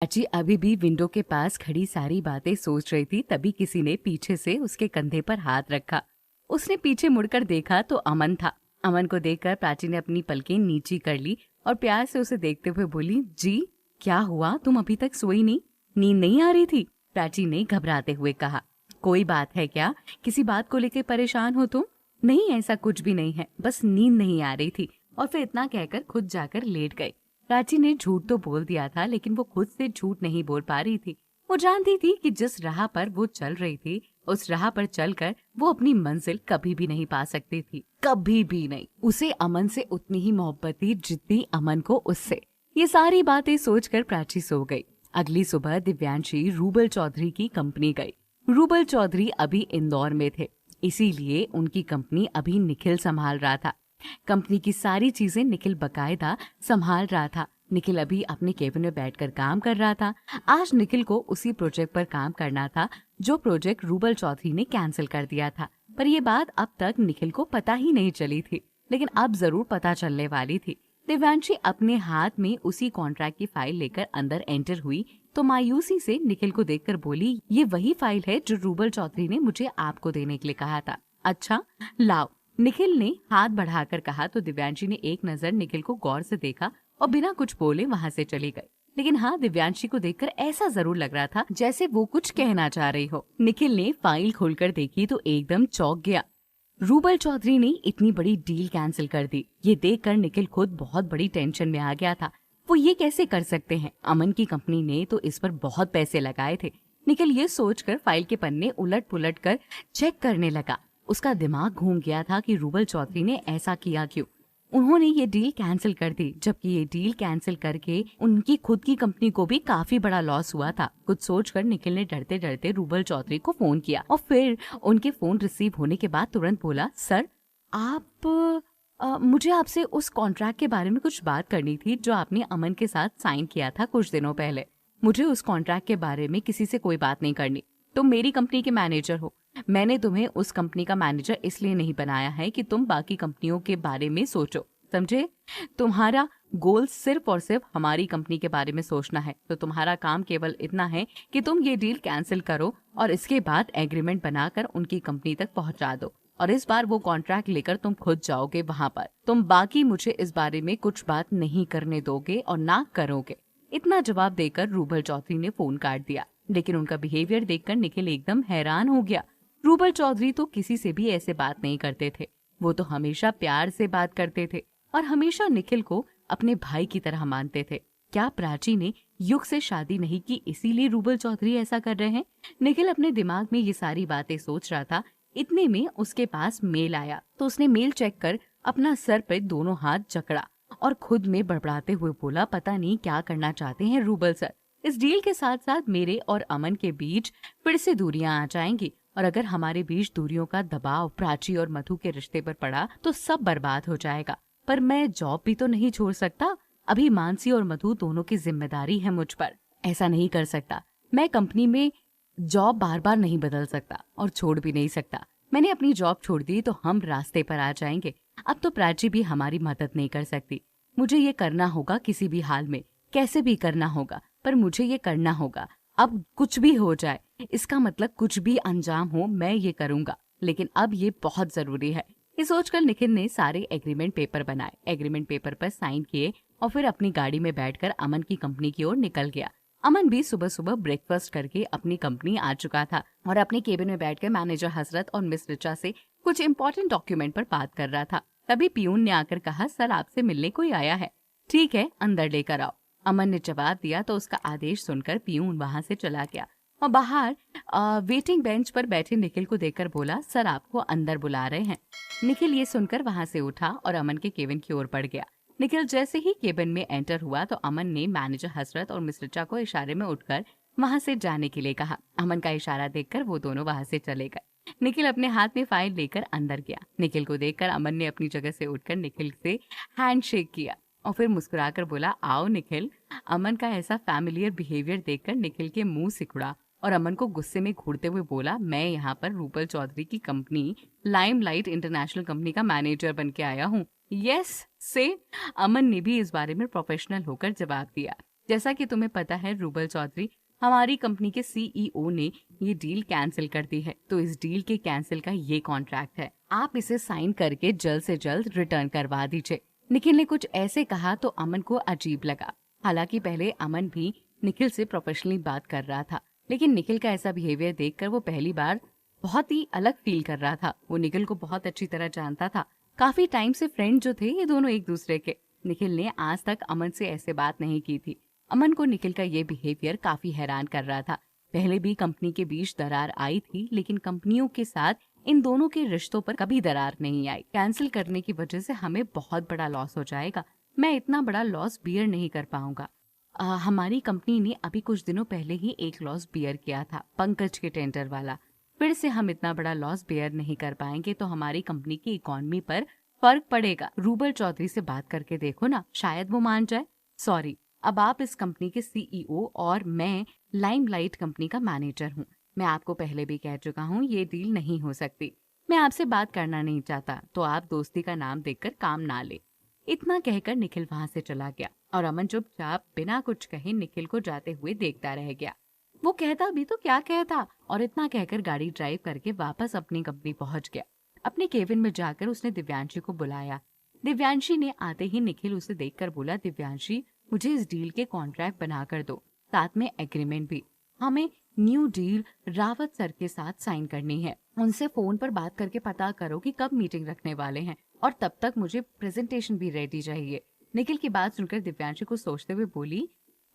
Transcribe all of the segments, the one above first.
प्राची अभी भी विंडो के पास खड़ी सारी बातें सोच रही थी, तभी किसी ने पीछे से उसके कंधे पर हाथ रखा। उसने पीछे मुड़कर देखा तो अमन था। अमन को देखकर प्राची ने अपनी पलकें नीची कर ली और प्यार से उसे देखते हुए बोली, जी क्या हुआ, तुम अभी तक सोई नहीं? नींद नहीं आ रही थी? प्राची ने घबराते हुए कहा। कोई बात है क्या? किसी बात को लेकर परेशान हो तुम? नहीं, ऐसा कुछ भी नहीं है, बस नींद नहीं आ रही थी। और फिर इतना कहकर खुद जाकर लेट गई। प्राची ने झूठ तो बोल दिया था, लेकिन वो खुद से झूठ नहीं बोल पा रही थी। वो जानती थी कि जिस राह पर वो चल रही थी, उस राह पर चलकर वो अपनी मंजिल कभी भी नहीं पा सकती थी, कभी भी नहीं। उसे अमन से उतनी ही मोहब्बत थी जितनी अमन को उससे। ये सारी बातें सोचकर प्राची सो गई। अगली सुबह दिव्यांशी रूबल चौधरी की कंपनी गई। रूबल चौधरी अभी इंदौर में थे, इसीलिए उनकी कंपनी अभी निखिल संभाल रहा था। कंपनी की सारी चीजें निखिल बकायदा संभाल रहा था। निखिल अभी अपने केबिन में बैठकर काम कर रहा था। आज निखिल को उसी प्रोजेक्ट पर काम करना था जो प्रोजेक्ट रूबल चौधरी ने कैंसिल कर दिया था। पर यह बात अब तक निखिल को पता ही नहीं चली थी, लेकिन अब जरूर पता चलने वाली थी। दिव्यांशी अपने हाथ में उसी कॉन्ट्रैक्ट की फाइल लेकर अंदर एंटर हुई तो मायूसी से निखिल को देखकर बोली, ये वही फाइल है जो रूबल चौधरी ने मुझे आपको देने के लिए कहा था। अच्छा लाओ, निखिल ने हाथ बढ़ाकर कहा तो दिव्यांशी ने एक नजर निखिल को गौर से देखा और बिना कुछ बोले वहां से चली गई। लेकिन हाँ, दिव्यांशी को देखकर ऐसा जरूर लग रहा था जैसे वो कुछ कहना चाह रही हो। निखिल ने फाइल खोलकर देखी तो एकदम चौंक गया। रूबल चौधरी ने इतनी बड़ी डील कैंसिल कर दी। ये देखकर निखिल खुद बहुत बड़ी टेंशन में आ गया था। वो ये कैसे कर सकते हैं? अमन की कंपनी ने तो इस पर बहुत पैसे लगाए थे। निखिल ये सोचकर फाइल के पन्ने उलट पुलट कर चेक करने लगा। उसका दिमाग घूम गया था कि रूबल चौधरी ने ऐसा किया क्यों। उन्होंने ये डील कैंसिल कर दी, जबकि ये डील कैंसिल करके उनकी खुद की कंपनी को भी काफी बड़ा लॉस हुआ था। कुछ सोचकर निखिल ने डरते डरते रूबल चौधरी को फोन किया और फिर उनके फोन रिसीव होने के बाद तुरंत बोला, सर आप मुझे आपसे उस कॉन्ट्रैक्ट के बारे में कुछ बात करनी थी जो आपने अमन के साथ साइन किया था कुछ दिनों पहले। मुझे उस कॉन्ट्रैक्ट के बारे में किसी से कोई बात नहीं करनी। तुम मेरी कंपनी के मैनेजर हो। मैंने तुम्हें उस कंपनी का मैनेजर इसलिए नहीं बनाया है कि तुम बाकी कंपनियों के बारे में सोचो, समझे? तुम्हारा गोल सिर्फ और सिर्फ हमारी कंपनी के बारे में सोचना है, तो तुम्हारा काम केवल इतना है कि तुम ये डील कैंसिल करो और इसके बाद एग्रीमेंट बनाकर उनकी कंपनी तक पहुंचा दो। और इस बार वो कॉन्ट्रैक्ट लेकर तुम खुद जाओगे वहां पर। तुम बाकी मुझे इस बारे में कुछ बात नहीं करने दोगे और ना करोगे। इतना जवाब देकर रूबल चौधरी ने फोन काट दिया। लेकिन उनका बिहेवियर देखकर निखिल एकदम हैरान हो गया। रूबल चौधरी तो किसी से भी ऐसे बात नहीं करते थे। वो तो हमेशा प्यार से बात करते थे और हमेशा निखिल को अपने भाई की तरह मानते थे। क्या प्राची ने युग से शादी नहीं की इसीलिए रूबल चौधरी ऐसा कर रहे हैं? निखिल अपने दिमाग में ये सारी बातें सोच रहा था। इतने में उसके पास मेल आया तो उसने मेल चेक कर अपना सर पे दोनों हाथ जकड़ा और खुद में बड़बड़ाते हुए बोला, पता नहीं क्या करना चाहते हैं रूबल सर। इस डील के साथ साथ मेरे और अमन के बीच फिर से दूरियां आ जाएंगी और अगर हमारे बीच दूरियों का दबाव प्राची और मधु के रिश्ते पर पड़ा तो सब बर्बाद हो जाएगा। पर मैं जॉब भी तो नहीं छोड़ सकता। अभी मानसी और मधु दोनों की जिम्मेदारी है मुझ पर। ऐसा नहीं कर सकता। मैं कंपनी में जॉब बार बार नहीं बदल सकता और छोड़ भी नहीं सकता। मैंने अपनी जॉब छोड़ दी तो हम रास्ते पर आ जाएंगे। अब तो प्राची भी हमारी मदद नहीं कर सकती। मुझे ये करना होगा किसी भी हाल में, कैसे भी करना होगा, पर मुझे ये करना होगा। अब कुछ भी हो जाए, इसका मतलब कुछ भी अंजाम हो, मैं ये करूंगा। लेकिन अब ये बहुत जरूरी है। ये सोचकर निखिल ने सारे एग्रीमेंट पेपर बनाए, एग्रीमेंट पेपर पर साइन किए और फिर अपनी गाड़ी में बैठकर अमन की कंपनी की ओर निकल गया। अमन भी सुबह सुबह ब्रेकफास्ट करके अपनी कंपनी आ चुका था और अपने केबिन में बैठकर मैनेजर हसरत और मिस रिचा से कुछ इंपॉर्टेंट डॉक्यूमेंट पर बात कर रहा था। तभी पियून ने आकर कहा, सर आपसे मिलने कोई आया है। ठीक है, अंदर लेकर आओ। अमन ने जवाब दिया तो उसका आदेश सुनकर पियून वहां से चला गया और बाहर वेटिंग बेंच पर बैठे निखिल को देखकर बोला, सर आपको अंदर बुला रहे हैं। निखिल ये सुनकर वहां से उठा और अमन के केबिन की ओर बढ़ गया। निखिल जैसे ही केबिन में एंटर हुआ तो अमन ने मैनेजर हसरत और मिस रिचा को इशारे में उठकर वहां से जाने के लिए कहा। अमन का इशारा देखकर वो दोनों वहां से चले गए। निखिल अपने हाथ में फाइल लेकर अंदर गया। निखिल को देखकर अमन ने अपनी जगह से उठकर निखिल से हैंडशेक किया और फिर मुस्कुराकर बोला, आओ निखिल। अमन का ऐसा फैमिलियर बिहेवियर देखकर निखिल के मुंह सिकुड़ा और अमन को गुस्से में घूरते हुए बोला, मैं यहाँ पर रूबल चौधरी की कंपनी लाइमलाइट इंटरनेशनल कंपनी का मैनेजर बन के आया हूँ। यस से। अमन ने भी इस बारे में प्रोफेशनल होकर जवाब दिया। जैसा कि तुम्हें पता है रूबल चौधरी, हमारी कंपनी के सीईओ ने ये डील कैंसिल कर दी है, तो इस डील के कैंसिल का ये कॉन्ट्रैक्ट है। आप इसे साइन करके जल्द से जल्द रिटर्न करवा दीजिए। निखिल ने कुछ ऐसे कहा तो अमन को अजीब लगा। हालांकि पहले अमन भी निखिल से प्रोफेशनली बात कर रहा था, लेकिन निखिल का ऐसा बिहेवियर देखकर वो पहली बार बहुत ही अलग फील कर रहा था। वो निखिल को बहुत अच्छी तरह जानता था। काफी टाइम से फ्रेंड जो थे ये दोनों एक दूसरे के। निखिल ने आज तक अमन से ऐसे बात नहीं की थी। अमन को निखिल का ये बिहेवियर काफी हैरान कर रहा था। पहले भी कंपनी के बीच दरार आई थी, लेकिन कंपनियों के साथ इन दोनों के रिश्तों पर कभी दरार नहीं आई। कैंसिल करने की वजह से हमें बहुत बड़ा लॉस हो जाएगा। मैं इतना बड़ा लॉस बियर नहीं कर पाऊंगा। हमारी कंपनी ने अभी कुछ दिनों पहले ही एक लॉस बियर किया था, पंकज के टेंडर वाला। फिर से हम इतना बड़ा लॉस बेयर नहीं कर पाएंगे तो हमारी कंपनी की इकोनॉमी पर फर्क पड़ेगा। रूबल चौधरी से बात करके देखो ना, शायद वो मान जाए। सॉरी, अब आप इस कंपनी के सीईओ और मैं लाइमलाइट कंपनी का मैनेजर हूँ। मैं आपको पहले भी कह चुका हूँ ये डील नहीं हो सकती। मैं आपसे बात करना नहीं चाहता, तो आप दोस्ती का नाम देकर काम ना ले। इतना कहकर निखिल वहां से चला गया और अमन चुपचाप बिना कुछ कहे निखिल को जाते हुए देखता रह गया। वो कहता भी तो क्या कहता, और इतना कहकर गाड़ी ड्राइव करके वापस अपनी कंपनी पहुंच गया। अपने केबिन में जाकर उसने दिव्यांशी को बुलाया। दिव्यांशी ने आते ही निखिल उसे देखकर बोला, दिव्यांशी, मुझे इस डील के कॉन्ट्रैक्ट बना कर दो, साथ में एग्रीमेंट भी। हमें न्यू डील रावत सर के साथ साइन करनी है। उनसे फोन पर बात करके पता करो कि कब मीटिंग रखने वाले हैं, और तब तक मुझे प्रेजेंटेशन भी रेडी चाहिए। निखिल की बात सुनकर दिव्यांशी को सोचते हुए बोली,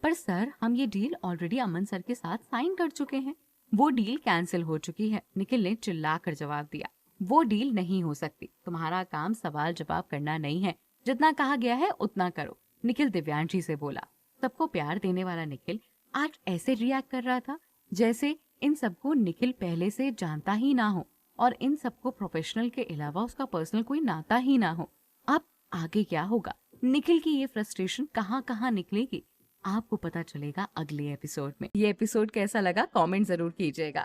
पर सर, हम ये डील ऑलरेडी अमन सर के साथ साइन कर चुके हैं। वो डील कैंसिल हो चुकी है। निखिल ने चिल्लाकर जवाब दिया, वो डील नहीं हो सकती। तुम्हारा काम सवाल जवाब करना नहीं है, जितना कहा गया है उतना करो। निखिल दिव्यांशी से बोला। सबको प्यार देने वाला निखिल आज ऐसे रिएक्ट कर रहा था जैसे इन सबको निखिल पहले से जानता ही ना हो और इन सबको प्रोफेशनल के अलावा उसका पर्सनल कोई नाता ही ना हो। अब आगे क्या होगा, निखिल की ये फ्रस्ट्रेशन कहाँ कहाँ निकलेगी, आपको पता चलेगा अगले एपिसोड में। ये एपिसोड कैसा लगा कमेंट जरूर कीजिएगा।